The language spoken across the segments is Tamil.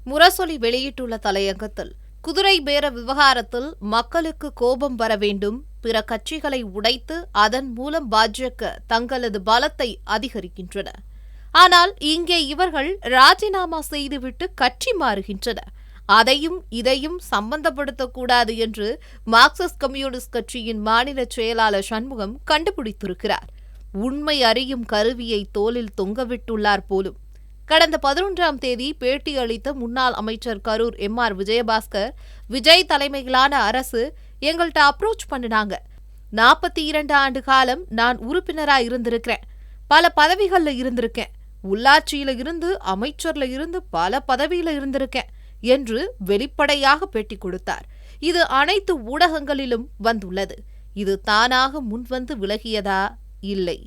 முரசொலி வெளியிட்டுள்ள தலையங்கத்தில், குதிரை பேர விவகாரத்தில் மக்களுக்கு கோபம் வர வேண்டும், பிற கட்சிகளை உடைத்து அதன் மூலம் பாஜக தங்களது பலத்தை அதிகரிக்கின்றன. ஆனால் இங்கே இவர்கள் ராஜினாமா செய்துவிட்டு கட்சி மாறுகின்றனர். அதையும் இதையும் சம்பந்தப்படுத்தக்கூடாது என்று மார்க்சிஸ்ட் கம்யூனிஸ்ட் கட்சியின் மாநில செயலாளர் சண்முகம் கண்டுபிடித்திருக்கிறார். உண்மை அறியும் கருவியை தோளில் தொங்கவிட்டுள்ளார் போலும். கடந்த 11ஆம் தேதி பேட்டி அளித்த முன்னாள் அமைச்சர் கரூர் எம்.ஆர். விஜயபாஸ்கர், விஜய் தலைமையிலான அரசு எங்கள்கிட்ட அப்ரோச் பண்ணினாங்க. 42 ஆண்டு காலம் நான் உறுப்பினராக இருந்திருக்கிறேன், பல பதவிகள்ல இருந்திருக்கேன், உள்ளாட்சியில இருந்து அமைச்சர்ல இருந்து பல பதவியில இருந்திருக்கேன் என்று வெளிப்படையாக பேட்டி கொடுத்தார். இது அனைத்து ஊடகங்களிலும் வந்துள்ளது. இது தானாக முன்வந்து விலகியதா? இல்லை,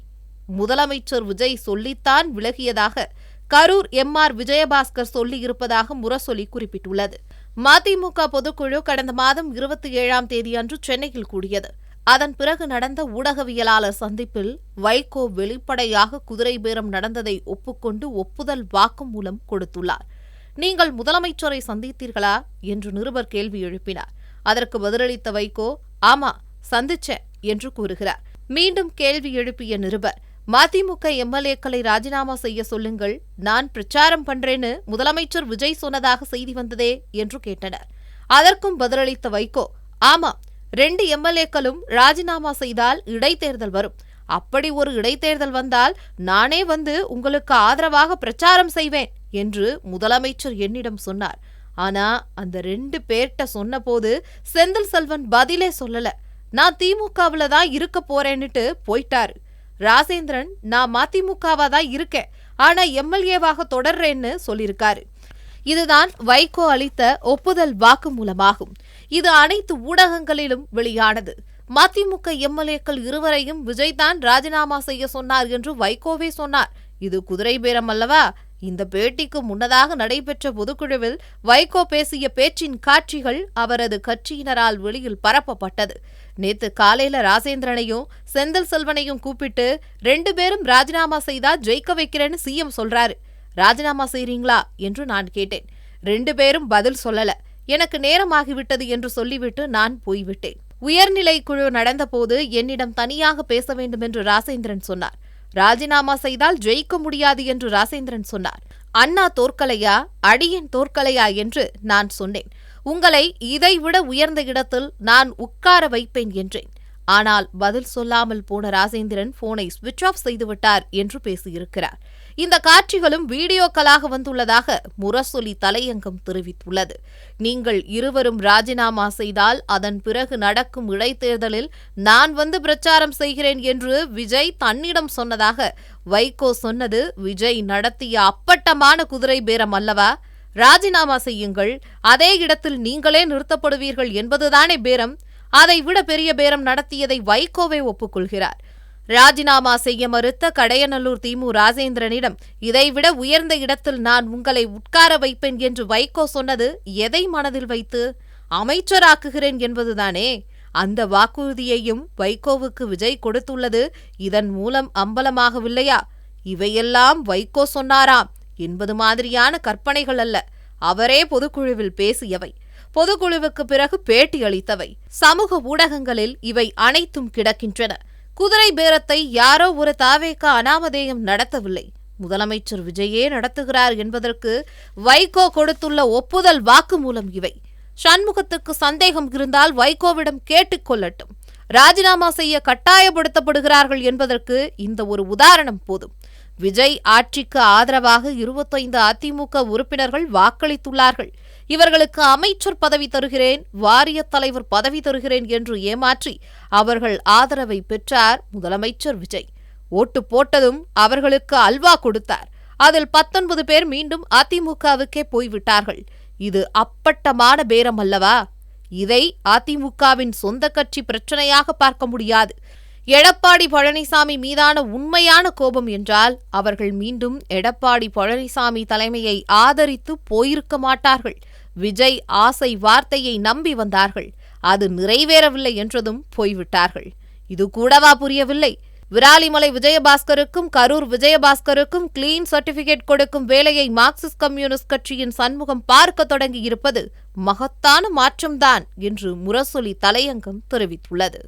முதலமைச்சர் விஜய் சொல்லித்தான் விலகியதாக கரூர் எம்.ஆர். விஜயபாஸ்கர் சொல்லியிருப்பதாக முரசொலி குறிப்பிட்டுள்ளது. மதிமுக பொதுக்குழு கடந்த மாதம் 27ஆம் தேதி அன்று சென்னையில் கூடியது. அதன் பிறகு நடந்த ஊடகவியலாளர் சந்திப்பில் வைகோ வெளிப்படையாக குதிரை பேரம் நடந்ததை ஒப்புக்கொண்டு ஒப்புதல் வாக்குமூலம் கொடுத்துள்ளார். நீங்கள் முதலமைச்சரை சந்தித்தீர்களா என்று நிருபர் கேள்வி எழுப்பினார். அதற்கு பதிலளித்த வைகோ, ஆமா சந்திச்சேன் என்று கூறுகிறார். மீண்டும் கேள்வி எழுப்பிய நிருபர், மதிமுக எம்எல்ஏக்களை ராஜினாமா செய்ய சொல்லுங்கள், நான் பிரச்சாரம் பண்றேன்னு முதலமைச்சர் விஜய் சொன்னதாக செய்தி வந்ததே என்று கேட்டனர். அதற்கும் பதிலளித்த வைகோ, ஆமா 2 எம்எல்ஏக்களும் ராஜினாமா செய்தால் இடைத்தேர்தல் வரும். அப்படி ஒரு இடைத்தேர்தல் வந்தால் நானே வந்து உங்களுக்கு ஆதரவாக பிரச்சாரம் செய்வேன் என்று முதலமைச்சர் என்னிடம் சொன்னார். ஆனா அந்த 2 பேர்ட்ட சொன்னபோது செந்தில் செல்வன் பதிலே சொல்லல. நான் திமுகவுல தான் இருக்க போறேன்னுட்டு போயிட்டாரு. ராஜேந்திரன், நான் மதிமுகவா தான் இருக்கேன், ஆனா எம்எல்ஏவாக தொடர்றேன்னு சொல்லியிருக்காரு. இதுதான் வைகோ அளித்த ஒப்புதல் வாக்குமூலமாகும். இது அனைத்து ஊடகங்களிலும் வெளியானது. மதிமுக எம்எல்ஏக்கள் இருவரையும் விஜய் தான் ராஜினாமா செய்ய சொன்னார் என்று வைகோவே சொன்னார். இது குதிரை பேரம் அல்லவா? இந்த பேட்டிக்கு முன்னதாக நடைபெற்ற பொதுக்குழுவில் வைகோ பேசிய பேச்சின் காட்சிகள் அவரது கட்சியினரால் வெளியில் பரப்பப்பட்டது. நேத்து காலையில ராஜேந்திரனையும் செந்தில் செல்வனையும் கூப்பிட்டு 2 பேரும் ராஜினாமா செய்தா ஜெயிக்க வைக்கிறேன்னு சிஎம் சொல்றாரு, ராஜினாமா செய்றீங்களா என்று நான் கேட்டேன். 2 பேரும் பதில் சொல்லல. எனக்கு நேரமாகிவிட்டது என்று சொல்லிவிட்டு நான் போய்விட்டேன். உயர்நிலை குழு நடந்தபோது என்னிடம் தனியாக பேச வேண்டும் என்று ராஜேந்திரன் சொன்னார். ராஜினாமா செய்தால் ஜெயிக்க முடியாது என்று ராஜேந்திரன் சொன்னார். அண்ணா தோற்கலையா, அடியன் தோற்கலையா என்று நான் சொன்னேன். உங்களை இதைவிட உயர்ந்த இடத்தில் நான் உட்கார வைப்பேன் என்றேன். ஆனால் பதில் சொல்லாமல் போன ராஜேந்திரன் போனை சுவிட்ச் ஆஃப் செய்துவிட்டார் என்று பேசியிருக்கிறார். இந்த காட்சிகளும் வீடியோக்களாக வந்துள்ளதாக முரசொலி தலையங்கம் தெரிவித்துள்ளது. நீங்கள் இருவரும் ராஜினாமா செய்தால் அதன் பிறகு நடக்கும் இடைத்தேர்தலில் நான் வந்து பிரச்சாரம் செய்கிறேன் என்று விஜய் தன்னிடம் சொன்னதாக வைகோ சொன்னது விஜய் நடத்திய அப்பட்டமான குதிரை பேரம் அல்லவா? ராஜினாமா செய்யுங்கள், அதே இடத்தில் நீங்களே நிறுத்தப்படுவீர்கள் என்பதுதானே பேரம். அதைவிட பெரிய பேரம் நடத்தியதை வைகோவே ஒப்புக்கொள்கிறார். ராஜினாமா செய்ய மறுத்த கடையநல்லூர் திமு ராஜேந்திரனிடம் இதைவிட உயர்ந்த இடத்தில் நான் உங்களை உட்கார வைப்பேன் என்று வைகோ சொன்னது எதை மனதில் வைத்து? அமைச்சராக்குகிறேன் என்பதுதானே. அந்த வாக்குறுதியையும் வைகோவுக்கு விஜய் கொடுத்துள்ளது இதன் மூலம் அம்பலமாகவில்லையா? இவையெல்லாம் வைகோ சொன்னாராம் என்பது மாதிரியான கற்பனைகள் அல்ல, அவரே பொதுக்குழுவில் பேசியவை, பொதுக்குழுவுக்கு பிறகு பேட்டி அளித்தவை. சமூக ஊடகங்களில் இவை அனைத்தும் கிடக்கின்றன. குதிரை பேரத்தை யாரோ ஒரு தாவேக அனாமதேயம் நடத்தவில்லை, முதலமைச்சர் விஜயே நடத்துகிறார் என்பதற்கு வைகோ கொடுத்துள்ள ஒப்புதல் வாக்குமூலம் இவை. சண்முகத்துக்கு சந்தேகம் இருந்தால் வைகோவிடம் கேட்டுக் கொள்ளட்டும். ராஜினாமா செய்ய கட்டாயப்படுத்தப்படுகிறார்கள் என்பதற்கு இந்த ஒரு உதாரணம் போதும். விஜய் ஆட்சிக்கு ஆதரவாக 25 அதிமுக உறுப்பினர்கள் வாக்களித்துள்ளார்கள். இவர்களுக்கு அமைச்சர் பதவி தருகிறேன், வாரியத் தலைவர் பதவி தருகிறேன் என்று ஏமாற்றி அவர்கள் ஆதரவை பெற்றார் முதலமைச்சர் விஜய். ஓட்டு போட்டதும் அவர்களுக்கு அல்வா கொடுத்தார். அதில் 19 பேர் மீண்டும் அதிமுகவுக்கே போய்விட்டார்கள். இது அப்பட்டமான பேரம் அல்லவா? இதை அதிமுகவின் சொந்த கட்சி பிரச்சனையாக பார்க்க முடியாது. எடப்பாடி பழனிசாமி மீதான உண்மையான கோபம் என்றால் அவர்கள் மீண்டும் எடப்பாடி பழனிசாமி தலைமையை ஆதரித்து போயிருக்க மாட்டார்கள். விஜய் ஆசை வார்த்தையை நம்பி வந்தார்கள், அது நிறைவேறவில்லை என்றதும் போய்விட்டார்கள். இது கூடவா புரியவில்லை? விராலிமலை விஜயபாஸ்கருக்கும் கரூர் விஜயபாஸ்கருக்கும் கிளீன் சர்டிபிகேட் கொடுக்கும் வேலையை மார்க்சிஸ்ட் கம்யூனிஸ்ட் கட்சியின் சண்முகம் பார்க்க தொடங்கியிருப்பது மகத்தான மாற்றம்தான் என்று முரசொலி தலையங்கம் தெரிவித்துள்ளது.